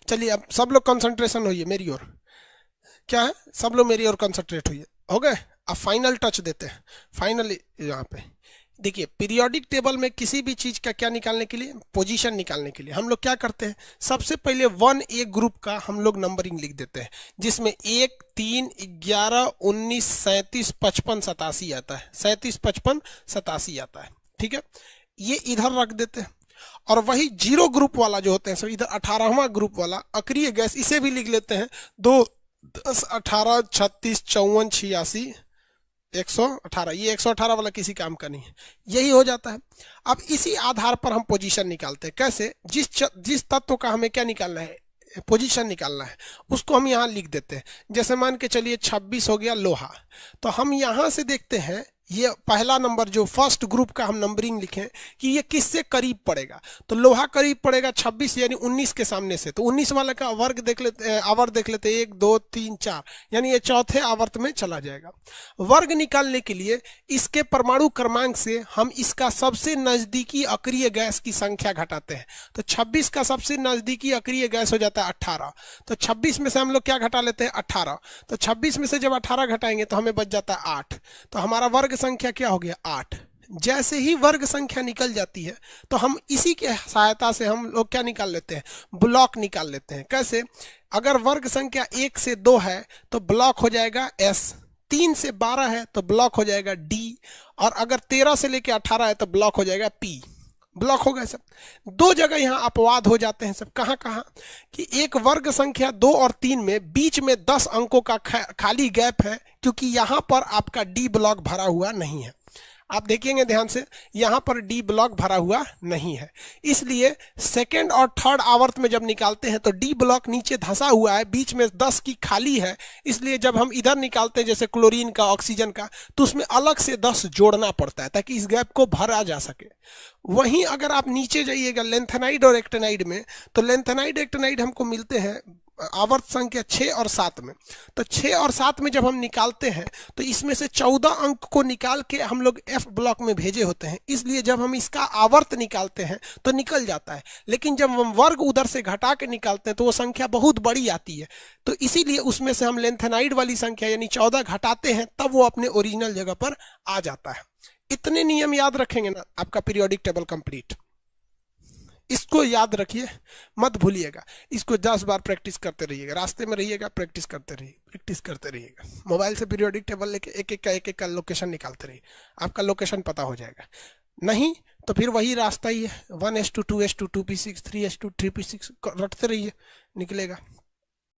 चलिए अब सब लोग कंसंट्रेशन होइए मेरी ओर। क्या है, सब लोग मेरी ओर कंसंट्रेट होइए। हो गए? अब फाइनल टच देते हैं। फाइनली यहाँ पे देखिए, पीरियोडिक टेबल में किसी भी चीज का क्या निकालने के लिए, पोजीशन निकालने के लिए हम लोग क्या करते हैं, सबसे पहले 1A ग्रुप का हम लोग नंबरिंग लिख देते हैं, जिसमें 1, 3, 11, 19, 37, 55, 87 आता है। 37, 55, 87 आता है। ठीक है, ये इधर रख देते हैं। और वही 0 ग्रुप वाला जो होते हैं सब इधर 18वां ग्रुप वाला अक्रिय गैस, इसे भी लिख लेते हैं 2, 10, 18, 36, 54, 86, 118। ये 118 वाला किसी काम का नहीं है, यही हो जाता है। अब इसी आधार पर हम पोजीशन निकालते हैं। कैसे? जिस तत्व का हमें क्या निकालना है, पोजीशन निकालना है, उसको हम यहाँ लिख देते हैं। जैसे मान के चलिए 26 हो गया लोहा, तो हम यहाँ से देखते हैं ये पहला नंबर जो फर्स्ट ग्रुप का हम नंबरिंग लिखें कि ये किससे करीब पड़ेगा, तो लोहा करीब पड़ेगा 26 यानी 19 के सामने से। तो 19 वाले का वर्ग देख लेते, आवर्त देख लेते, 1, 2, 3, 4, यानी ये चौथे आवर्त में चला जाएगा। वर्ग निकालने के लिए इसके परमाणु क्रमांक से हम इसका सबसे नजदीकी अक्रिय गैस की संख्या घटाते हैं। तो 26 का सबसे नजदीकी अक्रिय गैस हो जाता है 18। तो 26 में से हम लोग क्या घटा लेते हैं, 18। तो 26 में से जब 18 घटाएंगे तो हमें बच जाता है 8। तो हमारा वर्ग संख्या क्या हो गया, 8। जैसे ही वर्ग संख्या निकल जाती है तो हम इसी के सहायता से हम लोग क्या निकाल लेते हैं, ब्लॉक निकाल लेते हैं। कैसे? अगर वर्ग संख्या 1 से 2 है तो ब्लॉक हो जाएगा S, 3 से 12 है तो ब्लॉक हो जाएगा D, और अगर 13 से लेके 18 है तो ब्लॉक हो जाएगा P। ब्लॉक हो गए सब। दो जगह यहाँ अपवाद हो जाते हैं सब। कहाँ कहाँ कि एक वर्ग संख्या 2 और 3 में बीच में 10 अंकों का खाली गैप है, क्योंकि यहाँ पर आपका डी ब्लॉक भरा हुआ नहीं है। आप देखेंगे ध्यान से, यहाँ पर डी ब्लॉक भरा हुआ नहीं है, इसलिए सेकेंड और थर्ड आवर्त में जब निकालते हैं तो डी ब्लॉक नीचे धंसा हुआ है, बीच में 10 की खाली है। इसलिए जब हम इधर निकालते हैं जैसे क्लोरीन का, ऑक्सीजन का, तो उसमें अलग से 10 जोड़ना पड़ता है ताकि इस गैप को भरा जा सके। वहीं अगर आप नीचे जाइएगा लेंथेनाइड और एक्टेनाइड में, तो लेंथेनाइड एक्टेनाइड हमको मिलते हैं आवर्त संख्या 6 और 7 में। तो 6 और 7 में जब हम निकालते हैं तो इसमें से 14 अंक को निकाल के हम लोग F ब्लॉक में भेजे होते हैं, इसलिए जब हम इसका आवर्त निकालते हैं तो निकल जाता है। लेकिन जब हम वर्ग उधर से घटा के निकालते हैं तो वो संख्या बहुत बड़ी आती है, तो इसीलिए उसमें से हम लेंथेनाइड वाली संख्या यानी 14 घटाते हैं, तब वो अपने ओरिजिनल जगह पर आ जाता है। इतने नियम याद रखेंगे ना, आपका पीरियोडिक टेबल कंप्लीट। इसको याद रखिए, मत भूलिएगा। इसको 10 बार प्रैक्टिस करते रहिएगा, रास्ते में रहिएगा प्रैक्टिस करते रहिए, प्रैक्टिस करते रहिएगा। मोबाइल से पीरियोडिक टेबल लेके एक एक का लोकेशन निकालते रहिए, आपका लोकेशन पता हो जाएगा। नहीं तो फिर वही रास्ता ही है, 1:2, 2:2, 2p6, 3:3, 3p6 रटते रहिए, निकलेगा।